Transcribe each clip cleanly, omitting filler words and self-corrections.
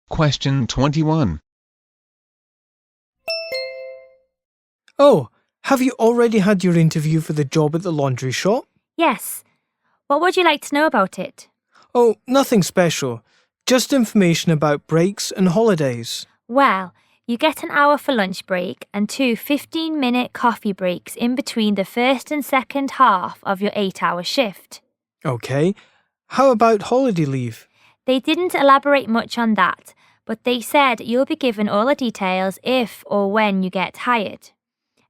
Question 21. Oh, have you already had your interview for the job at the laundry shop? Yes. What would you like to know about it? Oh, nothing special. Just information about breaks and holidays. Well, you get an hour for lunch break and two 15-minute coffee breaks in between the first and second half of your 8-hour shift. Okay. How about holiday leave? They didn't elaborate much on that, but they said you'll be given all the details if or when you get hired.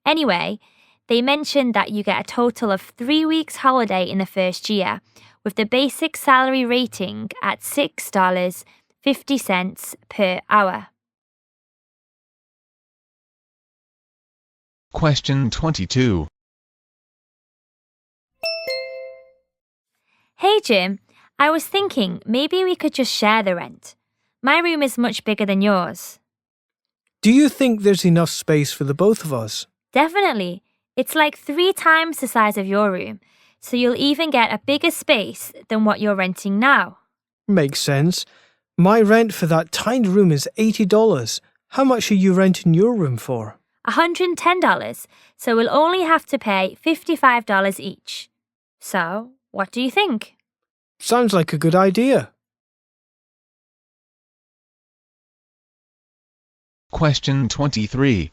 Anyway, they mentioned that you get a total of 3 weeks holiday in the first year, with the basic salary rating at $6.50 per hour. Question 22. Hey Jim, I was thinking maybe we could just share the rent. My room is much bigger than yours. Do you think there's enough space for the both of us? Definitely. It's like 3 times the size of your room, so you'll even get a bigger space than what you're renting now. Makes sense. My rent for that tiny room is $80. How much are you renting your room for? $110, so we'll only have to pay $55 each. So, what do you think? Sounds like a good idea. Question 23.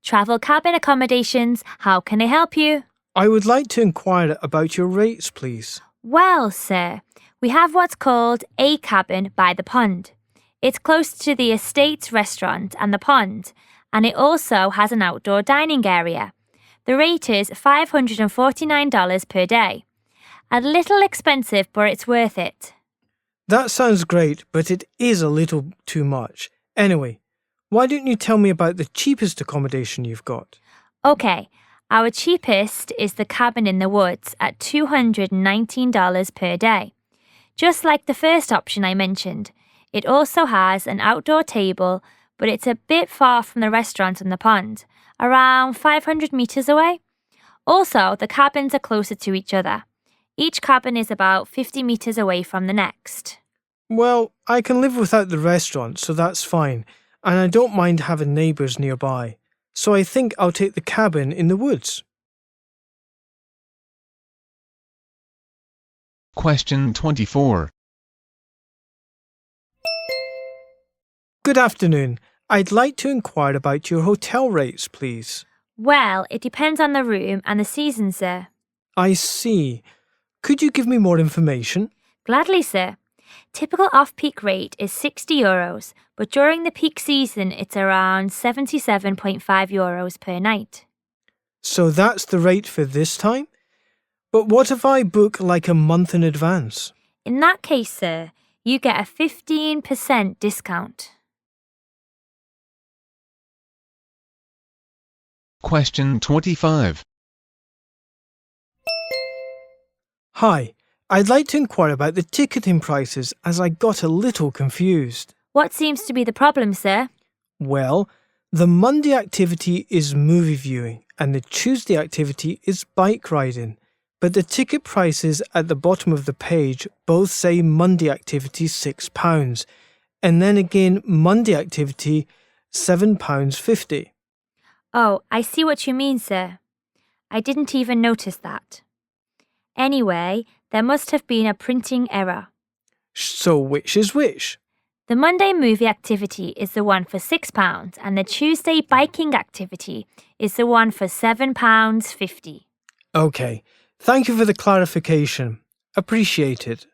Travel cabin accommodations, how can I help you? I would like to inquire about your rates, please. Well, sir, we have what's called a cabin by the pond. It's close to the estate's restaurant and the pond, and it also has an outdoor dining area. The rate is $549 per day. A little expensive, but it's worth it. That sounds great, but it is a little too much. Anyway, why don't you tell me about the cheapest accommodation you've got? Okay, our cheapest is the cabin in the woods at $219 per day. Just like the first option I mentioned, it also has an outdoor table, but it's a bit far from the restaurant and the pond, around 500 meters away. Also, the cabins are closer to each other. Each cabin is about 50 meters away from the next. Well, I can live without the restaurant, so that's fine, and I don't mind having neighbours nearby. So I think I'll take the cabin in the woods. Question 24. Good afternoon. I'd like to inquire about your hotel rates, please. Well, it depends on the room and the season, sir. I see. Could you give me more information? Gladly, sir. Typical off-peak rate is €60, but during the peak season it's around €77.5 per night. So that's the rate for this time? But what if I book like a month in advance? In that case, sir, you get a 15% discount. Question 25. Hi, I'd like to inquire about the ticketing prices as I got a little confused. What seems to be the problem, sir? Well, the Monday activity is movie viewing and the Tuesday activity is bike riding. But the ticket prices at the bottom of the page both say Monday activity £6 and then again Monday activity £7.50. Oh, I see what you mean, sir. I didn't even notice that. Anyway, there must have been a printing error. So which is which? The Monday movie activity is the one for £6 and the Tuesday biking activity is the one for £7.50. Okay, thank you for the clarification. Appreciate it.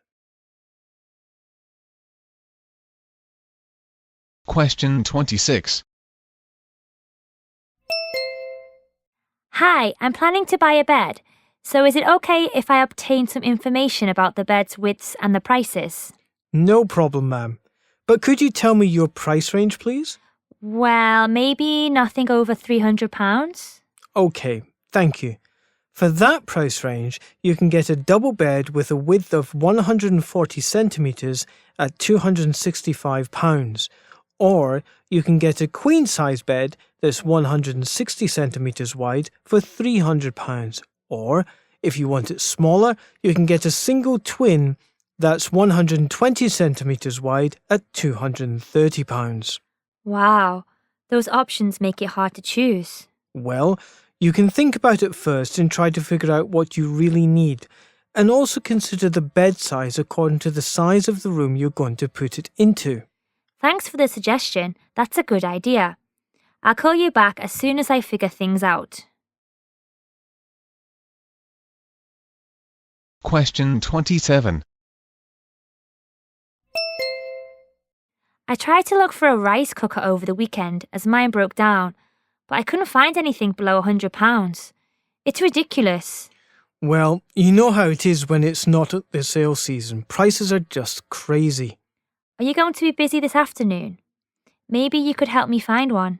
Question 26. Hi, I'm planning to buy a bed. So is it okay if I obtain some information about the bed's widths and the prices? No problem, ma'am. But could you tell me your price range, please? Well, maybe nothing over £300. Okay, thank you. For that price range, you can get a double bed with a width of 140 centimetres at £265. Or you can get a queen-size bed that's 160 centimetres wide for £300. Or, if you want it smaller, you can get a single twin That's 120 centimetres wide at £230. Wow, those options make it hard to choose. Well, you can think about it first and try to figure out what you really need, and also consider the bed size according to the size of the room you're going to put it into. Thanks for the suggestion. That's a good idea. I'll call you back as soon as I figure things out. Question 27. I tried to look for a rice cooker over the weekend as mine broke down, but I couldn't find anything below £100. It's ridiculous. Well, you know how it is when it's not at the sale season. Prices are just crazy. Are you going to be busy this afternoon? Maybe you could help me find one.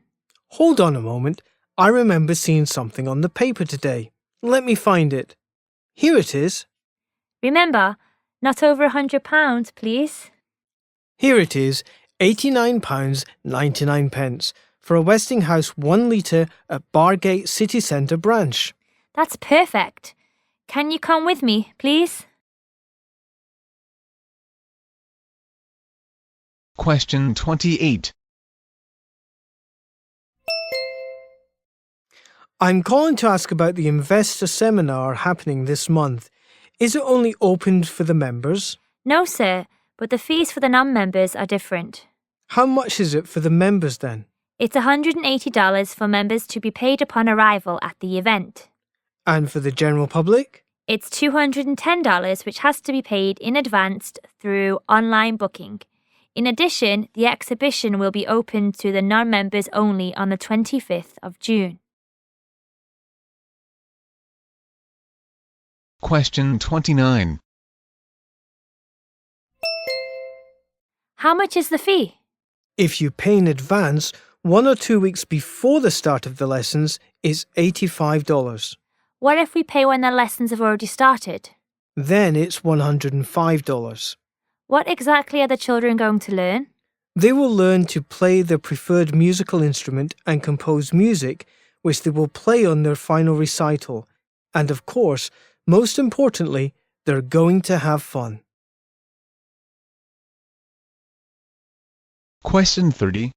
Hold on a moment. I remember seeing something on the paper today. Let me find it. Here it is. Remember, not over £100, please. Here it is, £89.99 for a Westinghouse 1 litre at Bargate City Centre branch. That's perfect. Can you come with me, please? Question 28. I'm calling to ask about the investor seminar happening this month. Is it only opened for the members? No, sir, but the fees for the non-members are different. How much is it for the members then? It's $180 for members to be paid upon arrival at the event. And for the general public? It's $210, which has to be paid in advance through online booking. In addition, the exhibition will be open to the non-members only on the 25th of June. Question 29. How much is the fee? If you pay in advance, 1 or 2 weeks before the start of the lessons, it's $85. What if we pay when the lessons have already started? Then it's $105. What exactly are the children going to learn? They will learn to play their preferred musical instrument and compose music, which they will play on their final recital. And of course, most importantly, they're going to have fun. Question 30.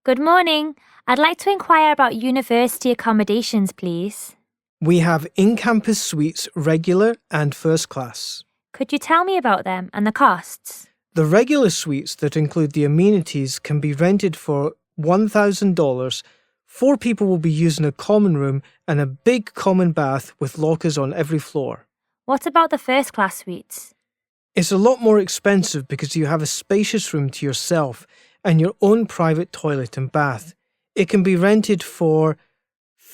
Good morning. I'd like to inquire about university accommodations, please. We have in-campus suites, regular and first class. Could you tell me about them and the costs? The regular suites that include the amenities can be rented for $1,000. 4 people will be using a common room and a big common bath with lockers on every floor. What about the first class suites? It's a lot more expensive because you have a spacious room to yourself and your own private toilet and bath. It can be rented for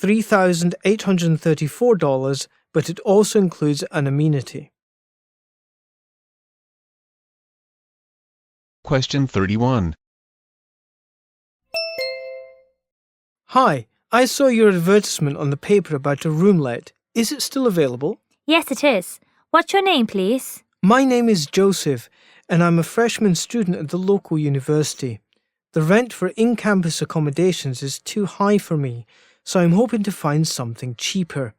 $3,834, but it also includes an amenity. Question 31. Hi, I saw your advertisement on the paper about a room let. Is it still available? Yes, it is. What's your name, please? My name is Joseph, and I'm a freshman student at the local university. The rent for in-campus accommodations is too high for me, so I'm hoping to find something cheaper.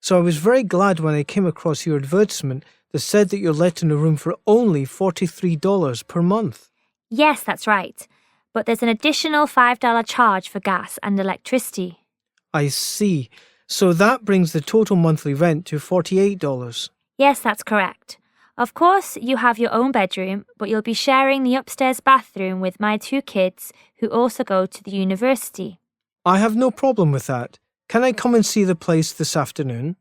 So I was very glad when I came across your advertisement that said that you're letting a room for only $43 per month. Yes, that's right. But there's an additional $5 charge for gas and electricity. I see. So that brings the total monthly rent to $48. Yes, that's correct. Of course, you have your own bedroom, but you'll be sharing the upstairs bathroom with my 2 kids who also go to the university. I have no problem with that. Can I come and see the place this afternoon?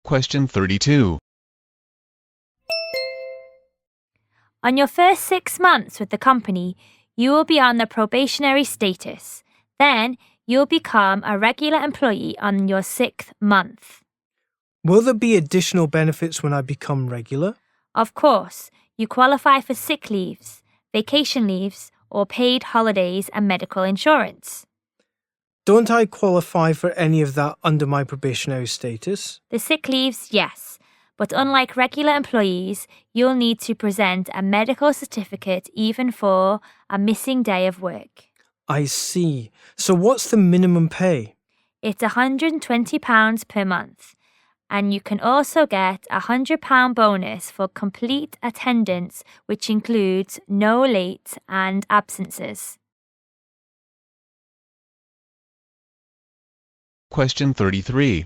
Question 32. On your first 6 months with the company, you will be on the probationary status. Then, you'll become a regular employee on your 6th month. Will there be additional benefits when I become regular? Of course, you qualify for sick leaves, vacation leaves, or paid holidays and medical insurance. Don't I qualify for any of that under my probationary status? The sick leaves, yes, but unlike regular employees, you'll need to present a medical certificate even for a missing day of work. I see. So what's the minimum pay? It's £120 per month. And you can also get a £100 bonus for complete attendance, which includes no late and absences. Question 33.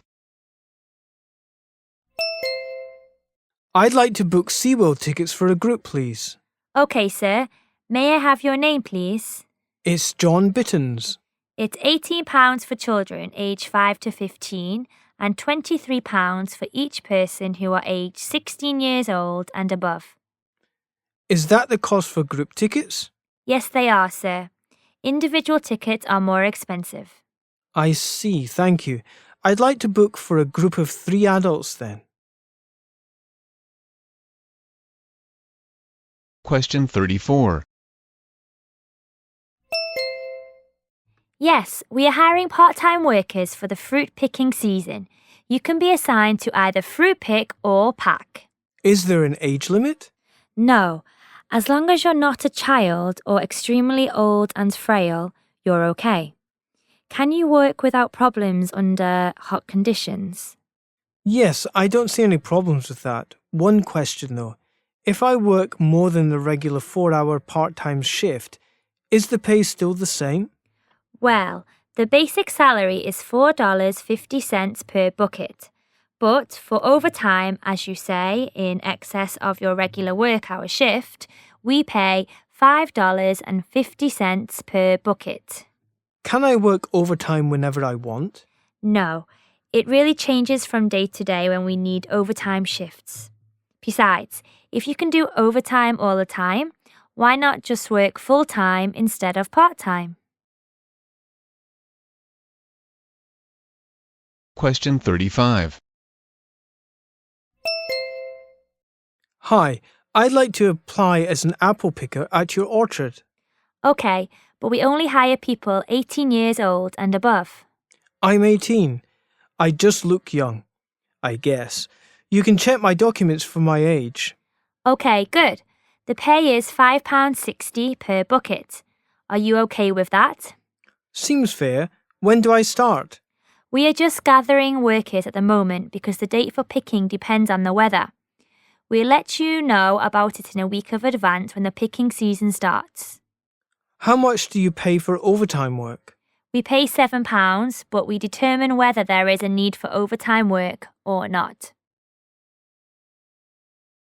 I'd like to book SeaWorld tickets for a group, please. OK, sir. May I have your name, please? It's John Bittens. It's £18 for children aged 5 to 15 and £23 for each person who are aged 16 years old and above. Is that the cost for group tickets? Yes, they are, sir. Individual tickets are more expensive. I see, thank you. I'd like to book for a group of 3 adults then. Question 34. Yes, we are hiring part-time workers for the fruit picking season. You can be assigned to either fruit pick or pack. Is there an age limit? No, as long as you're not a child or extremely old and frail, you're okay. Can you work without problems under hot conditions? Yes, I don't see any problems with that. One question though. If I work more than the regular 4-hour part-time shift, is the pay still the same? Well, the basic salary is $4.50 per bucket. But for overtime, as you say, in excess of your regular work hour shift, we pay $5.50 per bucket. Can I work overtime whenever I want? No, it really changes from day to day when we need overtime shifts. Besides, if you can do overtime all the time, why not just work full-time instead of part-time? Question 35. Hi, I'd like to apply as an apple picker at your orchard. OK, but we only hire people 18 years old and above. I'm 18. I just look young, I guess. You can check my documents for my age. OK, good. The pay is £5.60 per bucket. Are you OK with that? Seems fair. When do I start? We are just gathering workers at the moment because the date for picking depends on the weather. We'll let you know about it in a week of advance when the picking season starts. How much do you pay for overtime work? We pay £7, but we determine whether there is a need for overtime work or not.